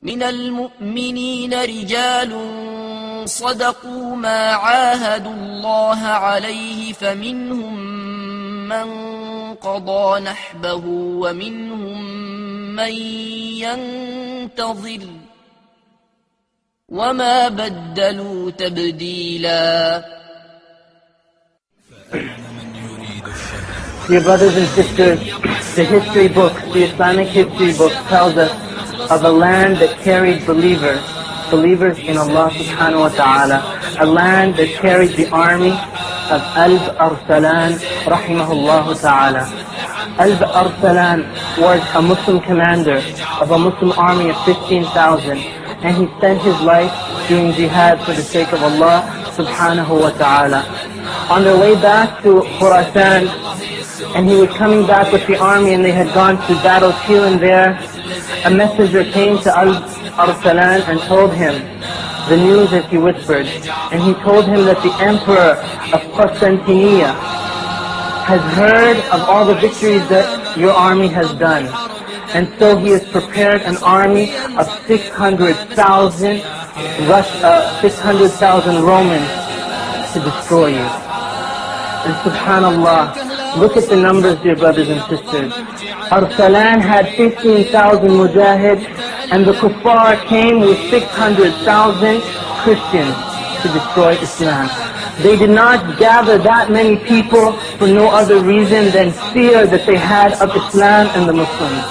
من المؤمنين رجال صدقوا ما عاهدوا الله عليه فمنهم من قضى نحبه ومنهم من ينتظر وما بدلوا تبديلا. Dear brothers and sisters, the history books, the Islamic history books tells us of a land that carried believers in Allah subhanahu wa ta'ala, a land that carried the army of Arp Arslan rahimahullah ta'ala. Arp Arslan was a Muslim commander of a Muslim army of 15,000, and he spent his life doing jihad for the sake of Allah subhanahu wa ta'ala. On their way back to Khurasan, and he was coming back with the army and they had gone to battles here and there, a messenger came to Arp Arslan and told him the news as he whispered. And he told him that the emperor of Constantinople has heard of all the victories that your army has done. And so he has prepared an army of 600,000 Romans to destroy you. And subhanallah, look at the numbers, dear brothers and sisters. Arslan had 15,000 mujahids, and the kuffar came with 600,000 Christians to destroy Islam. They did not gather that many people for no other reason than fear that they had of Islam and the Muslims.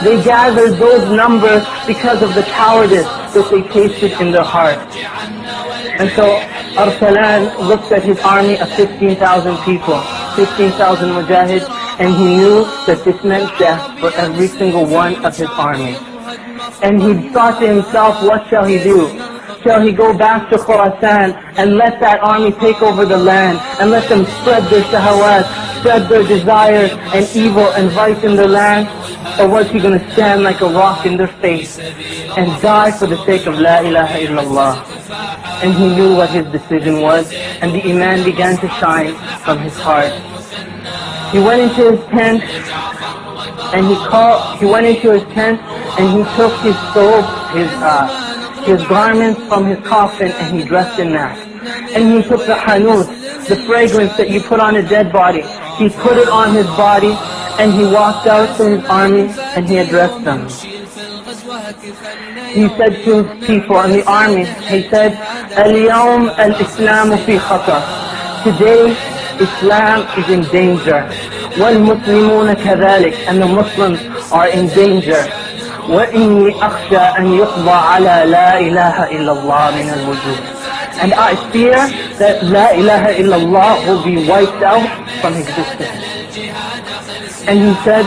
They gathered those numbers because of the cowardice that they tasted in their hearts. And so Arslan looked at his army of 15,000 people, 15,000 mujahids, and he knew that this meant death for every single one of his army. And he thought to himself, what shall he do? Shall he go back to Khurasan and let that army take over the land and let them spread their shahawat, spread their desires and evil and vice in their land? Or was he going to stand like a rock in their face and die for the sake of La ilaha illallah? And he knew what his decision was, and the iman began to shine from his heart. He went into his tent, and he took his soap, his garments from his coffin, and he dressed in that. And he took the hanut, the fragrance that you put on a dead body, he put it on his body, and he walked out to his army, and he addressed them. He said to his people in the army, he said, "Al-yawm al-Islamu fi khatar." Today, Islam is in danger. وَالْمُسْلِمُونَ كَذَلِكَ, and the Muslims are in danger. وَإِنِّي أَخْشَى أَنْ يُقْضَى عَلَى لَا إِلَهَ إِلَّا اللَّهِ مِنَ الْوُجُودِ. And I fear that La ilaha illallah will be wiped out from existence. And he said,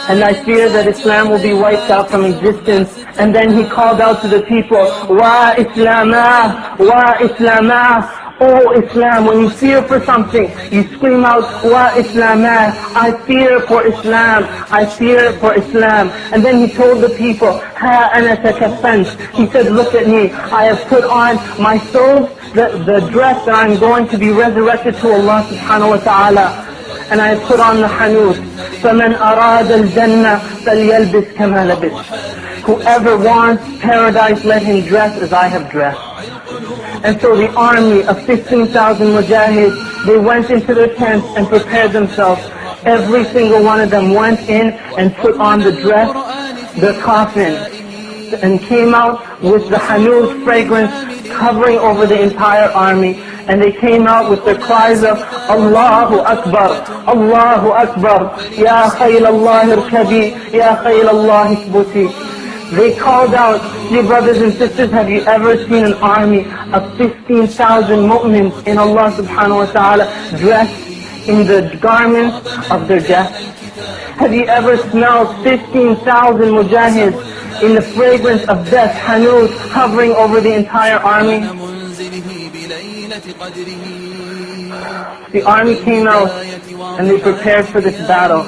and I fear that Islam will be wiped out from existence. And then he called out to the people, Wa Islamah, Wa Islamah. Oh Islam, when you fear for something, you scream out, Wa Islamah, I fear for Islam, I fear for Islam. And then he told the people, Ha ana takaffant. He said, look at me, I have put on my soul, the dress that I'm going to be resurrected to Allah subhanahu wa ta'ala. And I have put on the hanut. فَمَنْ أَرَادَ الْجَنَّةِ فَلْيَلْبِسْ كَمَا لَبِسْ. Whoever wants paradise, let him dress as I have dressed. And so the army of 15,000 mujahids, they went into their tents and prepared themselves. Every single one of them went in and put on the dress, the coffin, and came out with the hanut fragrance covering over the entire army. And they came out with their cries of Allahu Akbar, Allahu Akbar, Ya khayl Allah irkabi, Ya khayl Allah isbuti. They called out, dear brothers and sisters, have you ever seen an army of 15,000 mu'mins in Allah subhanahu wa ta'ala dressed in the garments of their death? Have you ever smelled 15,000 mujahids in the fragrance of death, hanut, hovering over the entire army? The army came out and they prepared for this battle.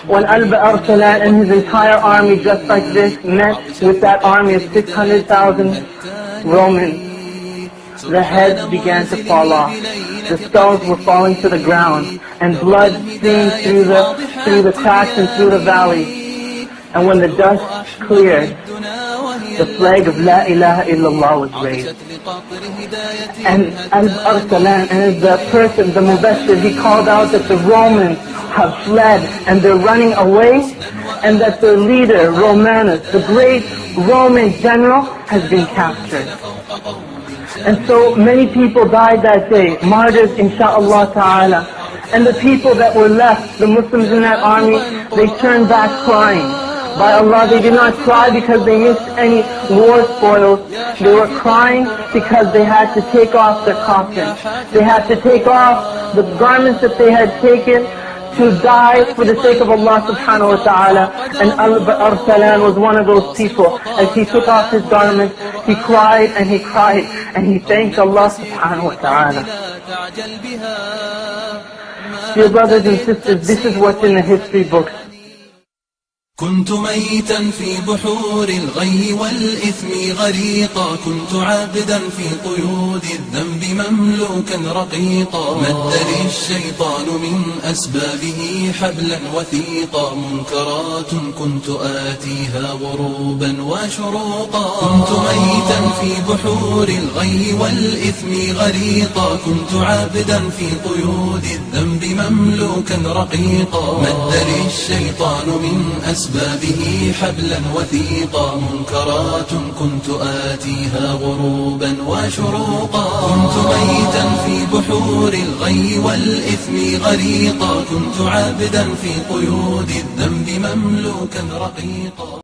When Arp Arslan and his entire army, just like this, met with that army of 600,000 Romans, the heads began to fall off. The skulls were falling to the ground, and blood streamed through the cracks and through the valleys. And when the dust cleared, the flag of La ilaha illallah was raised. And Arp Arslan, and the person, the Mubashir, he called out that the Romans have fled and they're running away, and that their leader, Romanus, the great Roman general, has been captured. And so many people died that day, martyrs insha'Allah ta'ala. And the people that were left, the Muslims in that army, they turned back crying. By Allah, they did not cry because they missed any war spoils. They were crying because they had to take off their coffins. They had to take off the garments that they had taken to die for the sake of Allah subhanahu wa ta'ala. And Arp Arslan was one of those people. As he took off his garments, he cried and he cried and he thanked Allah subhanahu wa ta'ala. Dear brothers and sisters, this is what's in the history books. كنت ميتا في بحور الغي والإثم غريقا كنت عابدا في قيود الذنب مملوكا رقيقا مد لي الشيطان من أسبابه حبلا وثيقا منكرات كنت آتيها غروبا وشروقا كنت ميتا في بحور الغي والإثم غريقا كنت عابدا في قيود الذنب مملوكا رقيقا مد لي الشيطان من أسبابه حبلا وثيقا منكرات كنت آتيها غروبا وشروقا كنت ميتا في بحور الغي والإثم غريقا كنت عابدا في قيود الذنب مملوكا رقيقا